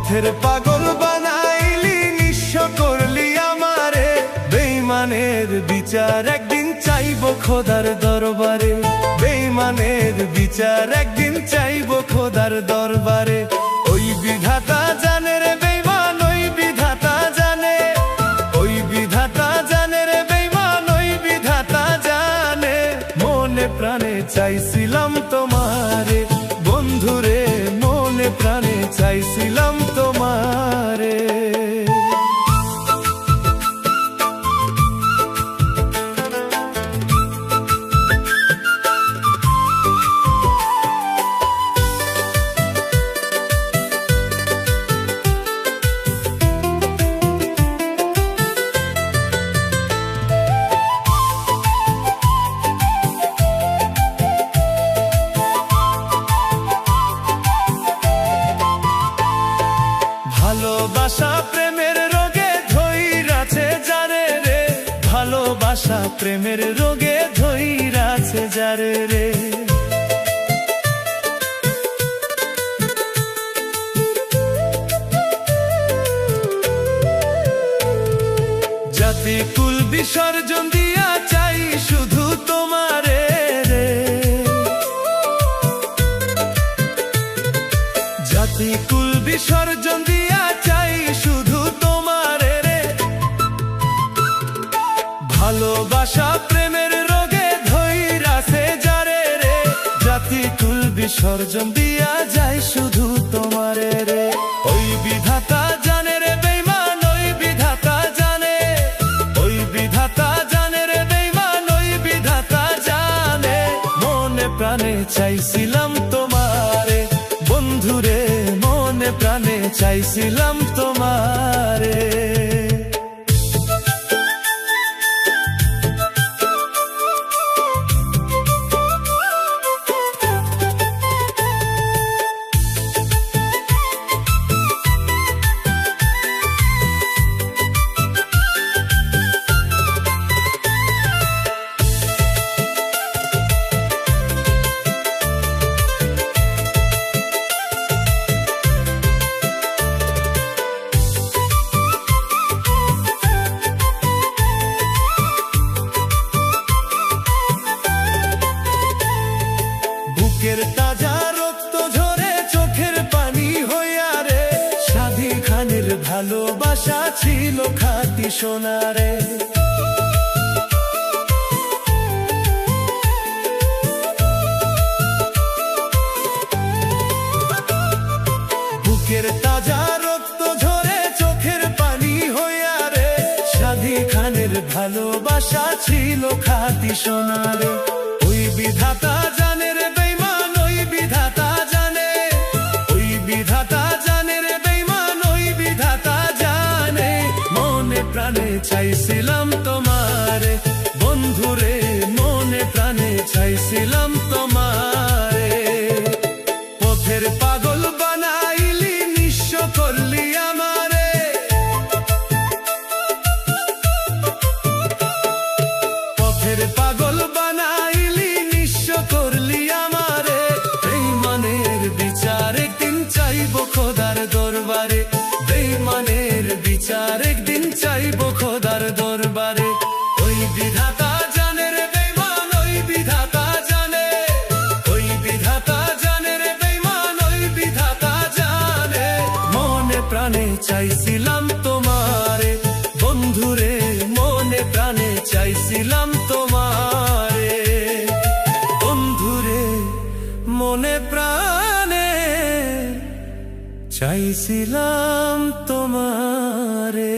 পথের পাগল বানাইলি, নিঃস্ব করলি আমারে। বেঈমানের বিচার একদিন চাইবো খোদার দরবারে, বেঈমানের বিচার একদিন চাইবো খোদার দরবারে। ওই বিধাতা জানে রে বেঈমান, ওই বিধাতা জানে, ওই বিধাতা জানে রে বেঈমান, ওই বিধাতা জানে। মনে প্রাণে চাইছিলাম তোমারে বন্ধুরে, মনে প্রাণে চাইছিলাম তোমারে। ভালোবাসা প্রেমের রোগে ধইরাছে যারে রে, ভালোবাসা প্রেমের রোগে ধইরাছে যারে রে। জাতি কুল বিসর্জন দিয়া চাই শুধু তোমারে রে, জাতি কুল বিসর্জন দিয়া চাই শুধু তোমারে রে। ভালোবাসা প্রেমের রোগে ধইরাছে যারে রে, জাতি কুল বিসর্জন দিয়া যায় শুধু তোমারে রে। ওই বিধাতা জানে রে বেঈমান, ওই বিধাতা জানে, ওই বিধাতা জানে রে বেঈমান, ওই বিধাতা জানে। মনে প্রাণে চাইছিলাম তোমারে বন্ধুরে, মনে প্রাণে চাইছিলাম তোমারে। বুকের তাজা রক্ত ঝরে চোখের পানি হইয়া রে, সাধী খানের ভালোবাসা ছিল খাঁটি সোনা রে। বুকের তাজা রক্ত ঝরে চোখের পানি হইয়া রে, সাধী খানের ভালোবাসা ছিল খাঁটি সোনা রে। ওই বিধাতা জানে রে বেঈমান, ওই বিধাতা জানে, ওই বিধাতা জানে রে বেঈমান, ওই বিধাতা জানে। মনে প্রাণে চাইছিলাম তোমারে বন্ধুরে, মনে প্রাণে চাইছিলাম তোমারে। পথের পাগল বানাইলি, নিঃস্ব করলি আমারে, পথের পাগল বানাইলি, নিঃস্ব করলি আমারে। বেঈমানের বিচার একদিন চাইবো খোদার দরবারে, বেঈমানের বিচার একদিন চাইবো খোদার দরবারে। ওই বিধাতা জানে রে বেঈমান, ওই বিধাতা জানে, ওই বিধাতা জানে রে বেঈমান, ওই বিধাতা জানে। মনে প্রাণে চাইছিলাম তোমারে বন্ধুরে, মনে প্রাণে চাইছিলাম তোমারে বন্ধুরে, মনে প্রাণে চাইছিলাম তোমারে।